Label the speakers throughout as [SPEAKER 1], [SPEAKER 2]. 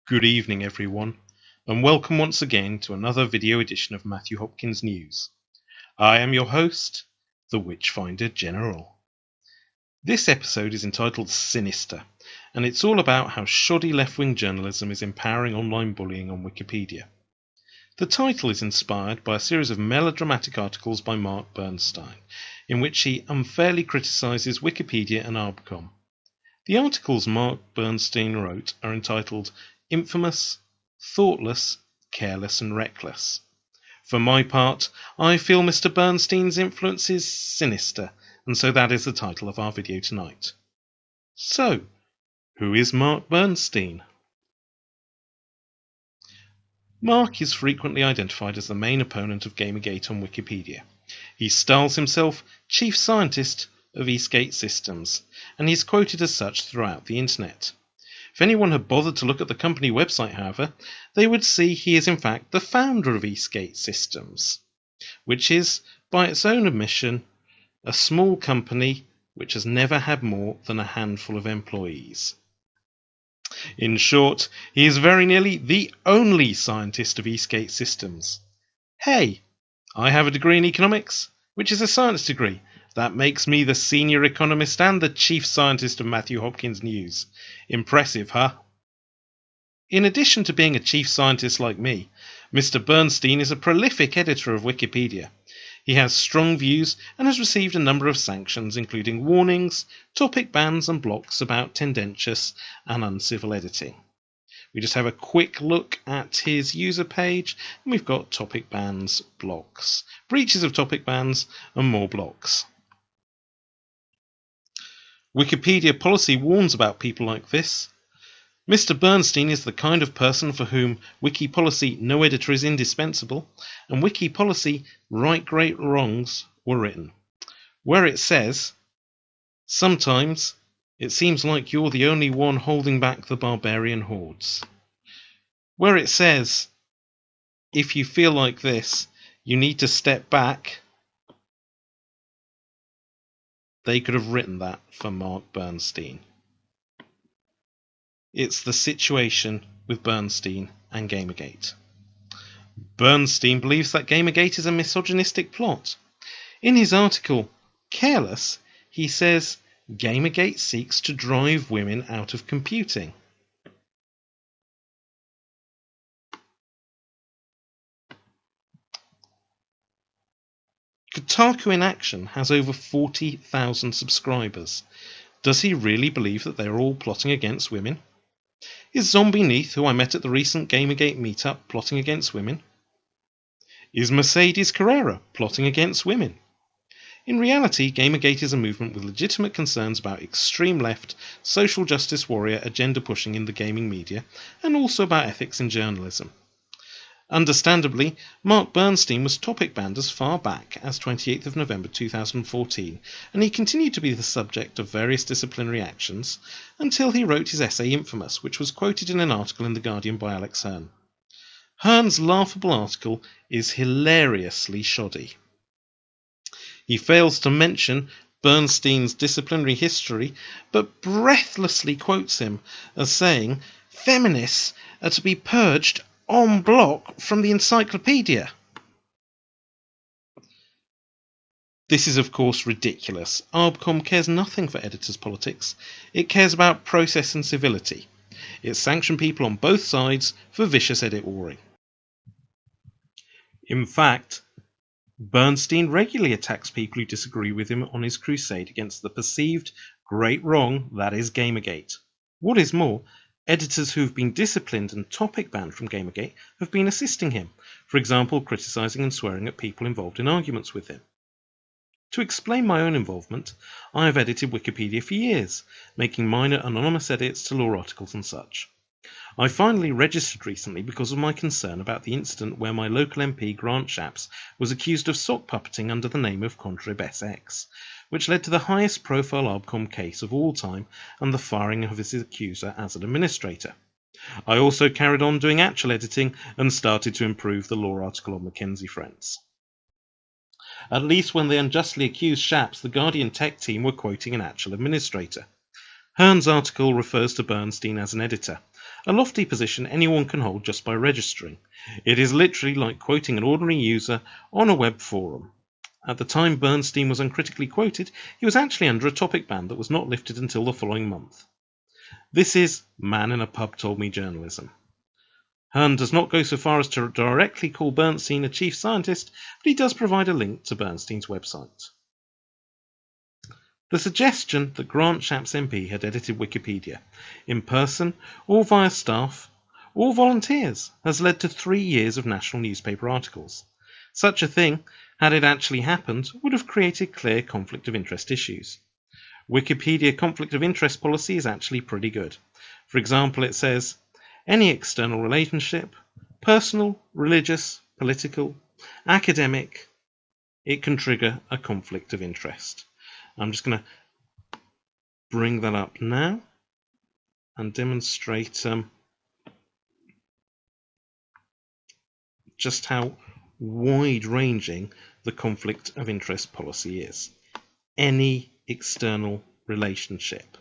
[SPEAKER 1] Good evening, everyone, and welcome once again to another video edition of Matthew Hopkins News. I am your host, the Witchfinder General. This episode is entitled Sinister, and it's all about how shoddy left-wing journalism is empowering online bullying on Wikipedia. The title is inspired by a series of melodramatic articles by Mark Bernstein, in which he unfairly criticises Wikipedia and ARBCOM. The articles Mark Bernstein wrote are entitled Infamous, Thoughtless, Careless and Reckless. For my part, I feel Mr. Bernstein's influence is sinister, and so that is the title of our video tonight. So, who is Mark Bernstein? Mark is frequently identified as the main opponent of Gamergate on Wikipedia. He styles himself Chief Scientist of Eastgate Systems, and he's quoted as such throughout the internet. If anyone had bothered to look at the company website, however, they would see he is in fact the founder of Eastgate Systems, which is, by its own admission, a small company which has never had more than a handful of employees. In short, he is very nearly the only scientist of Eastgate Systems. Hey, I have a degree in economics, which is a science degree. That makes me the senior economist and the chief scientist of Matthew Hopkins News. Impressive, huh? In addition to being a chief scientist like me, Mr. Bernstein is a prolific editor of Wikipedia. He has strong views and has received a number of sanctions, including warnings, topic bans and blocks about tendentious and uncivil editing. We just have a quick look at his user page, and we've got topic bans, blocks, breaches of topic bans, and more blocks. Wikipedia policy warns about people like this. Mr. Bernstein is the kind of person for whom wiki policy no editor is indispensable, and wiki policy right great wrongs were written, where it says, sometimes it seems like you're the only one holding back the barbarian hordes. Where it says, if you feel like this, you need to step back. They could have written that for Mark Bernstein. It's the situation with Bernstein and Gamergate. Bernstein believes that Gamergate is a misogynistic plot. In his article, Careless, he says, Gamergate seeks to drive women out of computing. Kotaku in Action has over 40,000 subscribers. Does he really believe that they are all plotting against women? Is Zombie Neath, who I met at the recent Gamergate meetup, plotting against women? Is Mercedes Carrera plotting against women? In reality, Gamergate is a movement with legitimate concerns about extreme left, social justice warrior agenda pushing in the gaming media, and also about ethics in journalism. Understandably, Mark Bernstein was topic banned as far back as 28th of November 2014, and he continued to be the subject of various disciplinary actions until he wrote his essay Infamous, which was quoted in an article in The Guardian by Alex Hearn. Hearn's laughable article is hilariously shoddy. He fails to mention Bernstein's disciplinary history, but breathlessly quotes him as saying, feminists are to be purged en bloc from the encyclopedia. This is of course ridiculous. ARBCOM cares nothing for editors' politics. It cares about process and civility. It sanctions people on both sides for vicious edit warring. In fact, Bernstein regularly attacks people who disagree with him on his crusade against the perceived great wrong that is Gamergate. What is more, editors who have been disciplined and topic banned from Gamergate have been assisting him, for example criticising and swearing at people involved in arguments with him. To explain my own involvement, I have edited Wikipedia for years, making minor anonymous edits to law articles and such. I finally registered recently because of my concern about the incident where my local MP Grant Shapps was accused of sock puppeting under the name of Contrib SX, which led to the highest profile ARBCOM case of all time and the firing of his accuser as an administrator. I also carried on doing actual editing and started to improve the law article on Mackenzie Friends. At least when they unjustly accused Shapps, the Guardian tech team were quoting an actual administrator. Hearn's article refers to Bernstein as an editor. a lofty position anyone can hold just by registering. It is literally like quoting an ordinary user on a web forum. At the time Bernstein was uncritically quoted, he was actually under a topic ban that was not lifted until the following month. This is man in a pub told me journalism. Hearn does not go so far as to directly call Bernstein a chief scientist, but he does provide a link to Bernstein's website. The suggestion that Grant Shapps MP had edited Wikipedia, in person or via staff or volunteers, has led to 3 years of national newspaper articles. Such a thing, had it actually happened, would have created clear conflict of interest issues. Wikipedia conflict of interest policy is actually pretty good. For example, it says, any external relationship, personal, religious, political, academic, it can trigger a conflict of interest. I'm just going to bring that up now and demonstrate just how wide-ranging the conflict of interest policy is. Any external relationship.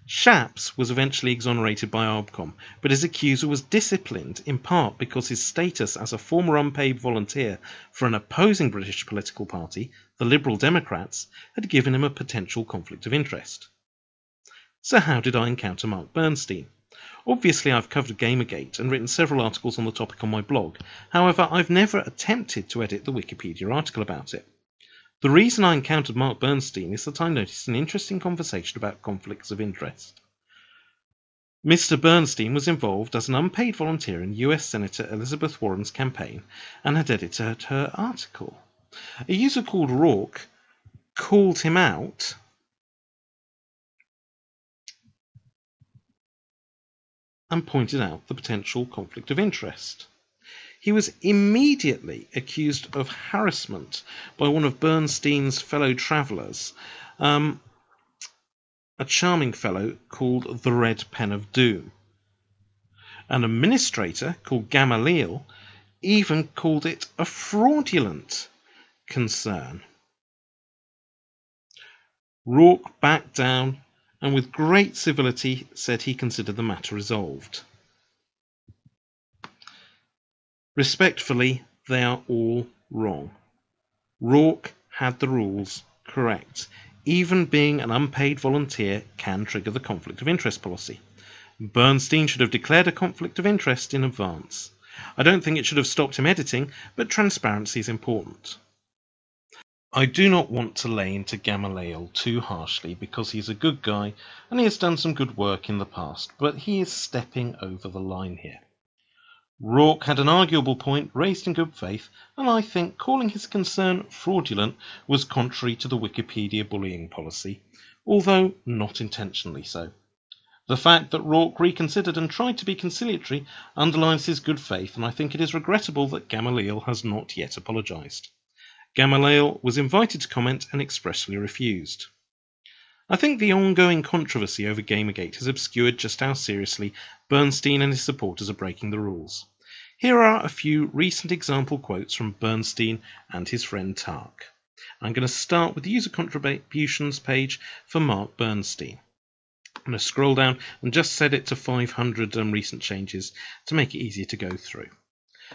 [SPEAKER 1] Shapps was eventually exonerated by Arbcom, but his accuser was disciplined in part because his status as a former unpaid volunteer for an opposing British political party, the Liberal Democrats, had given him a potential conflict of interest. So how did I encounter Mark Bernstein? Obviously I've covered Gamergate and written several articles on the topic on my blog, however I've never attempted to edit the Wikipedia article about it. The reason I encountered Mark Bernstein is that I noticed an interesting conversation about conflicts of interest. Mr. Bernstein was involved as an unpaid volunteer in US Senator Elizabeth Warren's campaign and had edited her article. A user called Rourke called him out and pointed out the potential conflict of interest. He was immediately accused of harassment by one of Bernstein's fellow travellers, a charming fellow called the Red Pen of Doom. An administrator called Gamaliel even called it a fraudulent concern. Rourke backed down and with great civility said he considered the matter resolved. Respectfully, they are all wrong. Rourke had the rules correct. Even being an unpaid volunteer can trigger the conflict of interest policy. Bernstein should have declared a conflict of interest in advance. I don't think it should have stopped him editing, but transparency is important. I do not want to lay into Gamaliel too harshly because he is a good guy and he has done some good work in the past, but he is stepping over the line here. Rourke had an arguable point raised in good faith, and I think calling his concern fraudulent was contrary to the Wikipedia bullying policy, although not intentionally so. The fact that Rourke reconsidered and tried to be conciliatory underlines his good faith, and I think it is regrettable that Gamaliel has not yet apologised. Gamaliel was invited to comment and expressly refused. I think the ongoing controversy over Gamergate has obscured just how seriously Bernstein and his supporters are breaking the rules. Here are a few recent example quotes from Bernstein and his friend Tark. I'm going to start with the user contributions page for Mark Bernstein. I'm going to scroll down and just set it to 500 recent changes to make it easier to go through.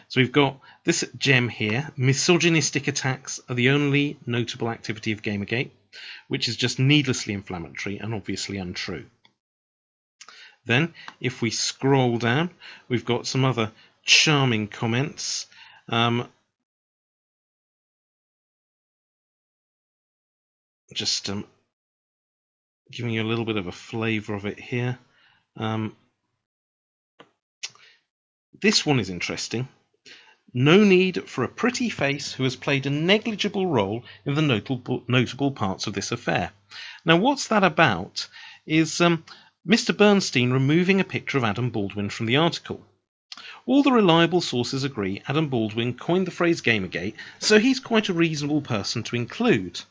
[SPEAKER 1] So we've got this gem here, misogynistic attacks are the only notable activity of Gamergate, which is just needlessly inflammatory and obviously untrue. Then, if we scroll down, we've got some other charming comments. Just giving you a little bit of a flavour of it here. This one is interesting. No need for a pretty face who has played a negligible role in the notable parts of this affair. Now, what's that about is Mr. Bernstein removing a picture of Adam Baldwin from the article. All the reliable sources agree Adam Baldwin coined the phrase Gamergate, so he's quite a reasonable person to include.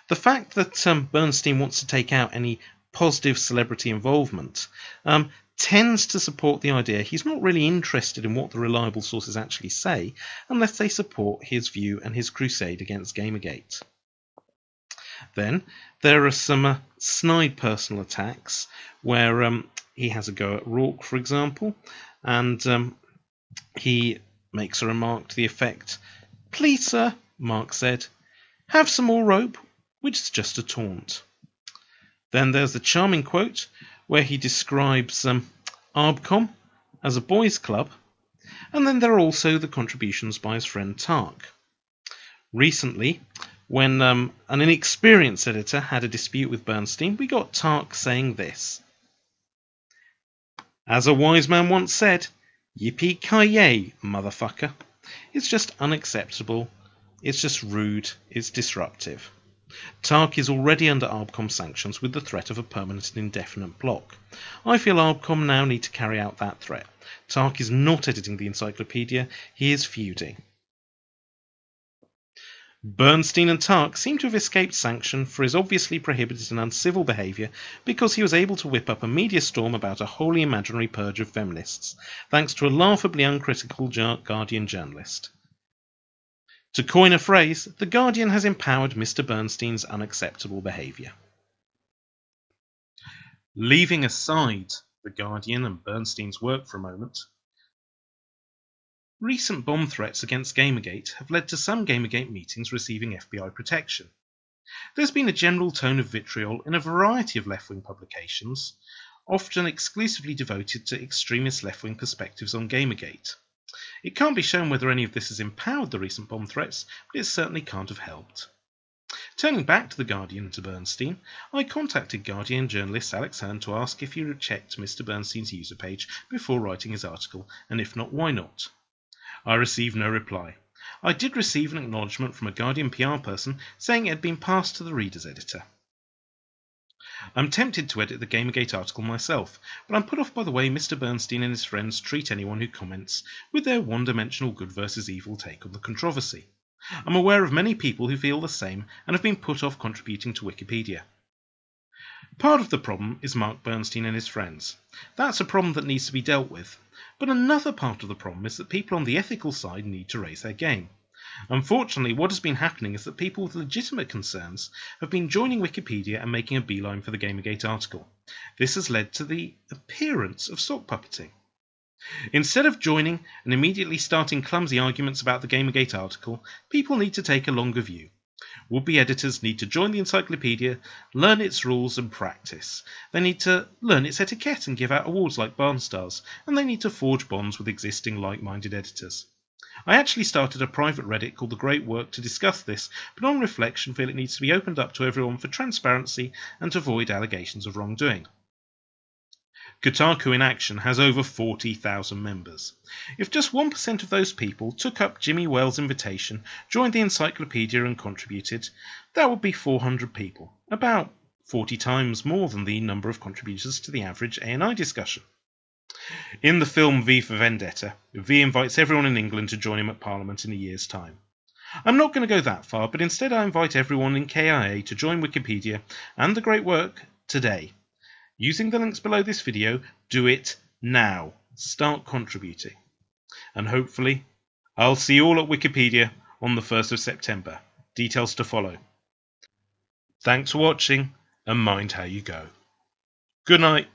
[SPEAKER 1] The fact that Bernstein wants to take out any positive celebrity involvement tends to support the idea he's not really interested in what the reliable sources actually say unless they support his view and his crusade against Gamergate. Then there are some snide personal attacks where he has a go at Rourke, for example, and he makes a remark to the effect, "Please, sir," Mark said, "have some more rope," which is just a taunt. Then there's the charming quote where he describes Arbcom as a boys' club, and then there are also the contributions by his friend Tark. Recently, when an inexperienced editor had a dispute with Bernstein, we got Tark saying this. "As a wise man once said, yippee-ki-yay, motherfucker. It's just unacceptable, it's just rude, it's disruptive." Tark is already under Arbcom sanctions with the threat of a permanent and indefinite block. I feel Arbcom now need to carry out that threat. Tark is not editing the encyclopedia, he is feuding. Bernstein and Tark seem to have escaped sanction for his obviously prohibited and uncivil behaviour because he was able to whip up a media storm about a wholly imaginary purge of feminists, thanks to a laughably uncritical Guardian journalist. To coin a phrase, the Guardian has empowered Mr. Bernstein's unacceptable behaviour. Leaving aside the Guardian and Bernstein's work for a moment, recent bomb threats against Gamergate have led to some Gamergate meetings receiving FBI protection. There's been a general tone of vitriol in a variety of left-wing publications, often exclusively devoted to extremist left-wing perspectives on Gamergate. It can't be shown whether any of this has empowered the recent bomb threats, but it certainly can't have helped. Turning back to the Guardian and to Bernstein, I contacted Guardian journalist Alex Hearn to ask if he had checked Mr. Bernstein's user page before writing his article, and if not, why not. I received no reply. I did receive an acknowledgement from a Guardian PR person saying it had been passed to the reader's editor. I'm tempted to edit the Gamergate article myself, but I'm put off by the way Mr. Bernstein and his friends treat anyone who comments with their one-dimensional good versus evil take on the controversy. I'm aware of many people who feel the same and have been put off contributing to Wikipedia. Part of the problem is Mark Bernstein and his friends. That's a problem that needs to be dealt with. But another part of the problem is that people on the ethical side need to raise their game. Unfortunately, what has been happening is that people with legitimate concerns have been joining Wikipedia and making a beeline for the Gamergate article. This has led to the appearance of sock puppeting. Instead of joining and immediately starting clumsy arguments about the Gamergate article, people need to take a longer view. Would-be editors need to join the encyclopedia, learn its rules and practice. They need to learn its etiquette and give out awards like Barn Stars, and they need to forge bonds with existing like-minded editors. I actually started a private Reddit called The Great Work to discuss this, but on reflection feel it needs to be opened up to everyone for transparency and to avoid allegations of wrongdoing. Kotaku in Action has over 40,000 members. If just 1% of those people took up Jimmy Wales' invitation, joined the encyclopedia and contributed, that would be 400 people, about 40 times more than the number of contributors to the average A&I discussion. In the film V for Vendetta, V invites everyone in England to join him at Parliament in a year's time. I'm not going to go that far, but instead I invite everyone in KIA to join Wikipedia and The Great Work today. Using the links below this video, do it now. Start contributing. And hopefully, I'll see you all at Wikipedia on the 1st of September. Details to follow. Thanks for watching, and mind how you go. Good night.